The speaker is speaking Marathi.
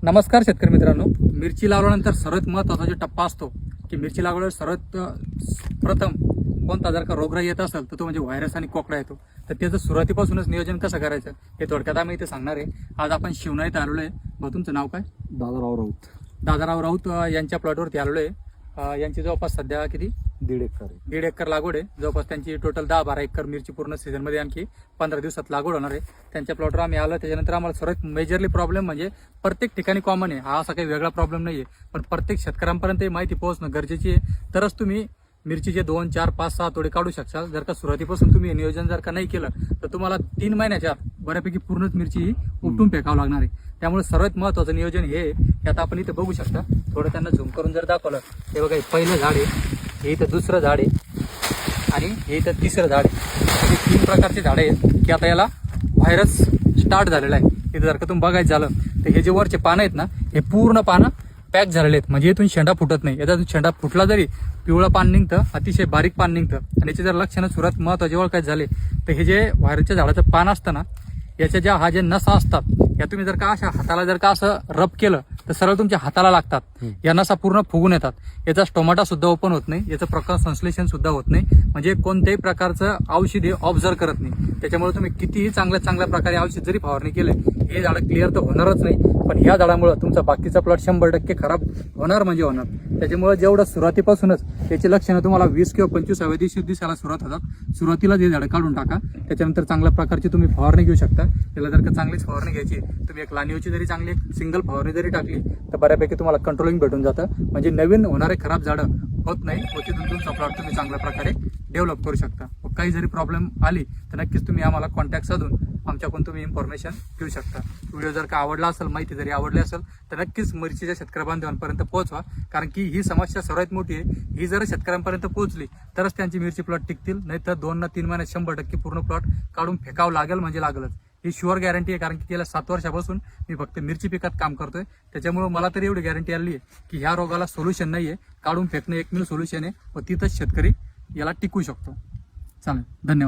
नमस्कार शेतकरी मित्रांनो, मिरची लावल्यानंतर सर्वात महत्त्वाचा जो टप्पा असतो की मिरची लागवड सर्वात प्रथम कोणता जर का रोगराई येत असेल तर तो म्हणजे व्हायरस आणि कोकडा येतो. तर त्याचं सुरुवातीपासूनच नियोजन कसं करायचं हे थोडक्यात आम्ही इथे सांगणार आहे. आज आपण शिवणाईत आलेलो आहे. भाऊ तुमचं नाव काय? दादाराव राऊत. दादाराव राऊत यांच्या प्लॉटवरती आलेलो आहे. यांची जवळपास सध्या किती 1.5 एकर आहे. 1.5 एकर लागवड आहे. जवळपास त्यांची टोटल 10-12 एकर मिरची पूर्ण सीझनमध्ये आणखी 15 दिवसात लागवड होणार आहे. त्यांच्या प्लॉटवर आम्ही आलो. त्याच्यानंतर आम्हाला सर्वात मेजरली प्रॉब्लेम म्हणजे प्रत्येक ठिकाणी कॉमन आहे, हा असा काही वेगळा प्रॉब्लेम नाही आहे, पण प्रत्येक शेतकऱ्यांपर्यंत ही माहिती पोहोचणं गरजेची आहे. तरच तुम्ही मिरचीचे 2, 4, 5, 6 तोडे काढू शकता. जर का सुरुवातीपासून तुम्ही नियोजन जर का नाही केलं तर तुम्हाला 3 महिन्याच्या आत बऱ्यापैकी पूर्णच मिरची ही उपटून फेकावं लागणार आहे. त्यामुळे सर्वात महत्त्वाचं नियोजन हे आता आपण इथे बघू शकता. थोडं त्यांना झूम करून जर दाखवलं हे बघा, हे पहिलं झाड आहे, हे इथं दुसरं झाड आहे आणि हे इथं तिसरं झाड आहे. हे 3 प्रकारचे झाडं आहेत की आता याला व्हायरस स्टार्ट झालेला आहे. इथं जर का तुम्ही बघायचं झालं तर हे जे वरचे पानं आहेत ना, हे पूर्ण पानं पॅक झालेले आहेत. म्हणजे इथून शेंडा फुटत नाही. याच्यातून शेंडा फुटला जरी पिवळं पान निघतं, अतिशय बारीक पान निघतं. आणि याचे जर लक्षणं सुरुवात महत्त्वाचे ओळखायचे झाले तर हे जे व्हायरसच्या झाडाचं पान असतं ना, याच्या ज्या हा जे नसा असतात या तुम्ही जर का अशा हाताला जर का असं रब केलं तर सरळ तुमच्या हाताला लागतात. या नसा पूर्ण फुगून येतात. याचा स्टोमाटा सुद्धा ओपन होत नाही, याचं प्रकार संश्लेषण सुद्धा होत नाही. म्हणजे कोणत्याही प्रकारचं औषध हे ऑब्झर्व करत नाही. त्याच्यामुळे तुम्ही कितीही चांगल्या प्रकारे औषध जरी फवारणी केले हे झाड क्लिअर तर होणारच नाही. पण ह्या झाडामुळे तुमचा बाकीचा प्लॉट 100% खराब होणार म्हणजे होणार. त्याच्यामुळे जेवढं सुरुवातीपासूनच त्याची लक्षणं तुम्हाला 20 किंवा 25व्या दिवशी दिसायला सुरुवात होतात. सुरुवातीला जे झाडं काढून टाका. त्याच्यानंतर चांगल्या प्रकारची तुम्ही फवारणी घेऊ शकता. त्याला जर का चांगलीच फवारणी घ्यायची, तुम्ही एक लानिओची जरी चांगली एक सिंगल फवारणी जरी टाकली तर बऱ्यापैकी तुम्हाला कंट्रोलिंग भेटून जातं. म्हणजे नवीन होणारे खराब झाडं होत नाही व तिथून तुमचा प्लॉट तुम्ही चांगल्या प्रकारे डेव्हलप करू शकता. व काही जरी प्रॉब्लेम आली तर नक्कीच तुम्ही आम्हाला कॉन्टॅक्ट साधून आमच्याकडून तुम्ही इन्फॉर्मेशन घेऊ शकता. व्हिडिओ जर का आवडला असेल, माहिती जरी आवडली असेल तर नक्कीच मिरचीच्या शेतकरी बांधवांपर्यंत पोहोचवा. कारण की ही समस्या सर्वात मोठी आहे. ही जर शेतकऱ्यांपर्यंत पोहोचली तरच त्यांची मिरची प्लॉट टिकतील, नाही तर 2 ना 3 महिन्यात 100% पूर्ण प्लॉट काढून फेकावं लागेल म्हणजे लागलच. ही शुअर गॅरंटी आहे. कारण की गेल्या 7 वर्षापासून मी फक्त मिरची पिकात काम करतोय. त्याच्यामुळे मला तरी एवढी गॅरंटी आली आहे की ह्या रोगाला सोल्युशन नाही आहे, काढून फेकणं एकमेव सोल्युशन आहे व तिथंच शेतकरी याला टिकू शकतो. चालेल, धन्यवाद.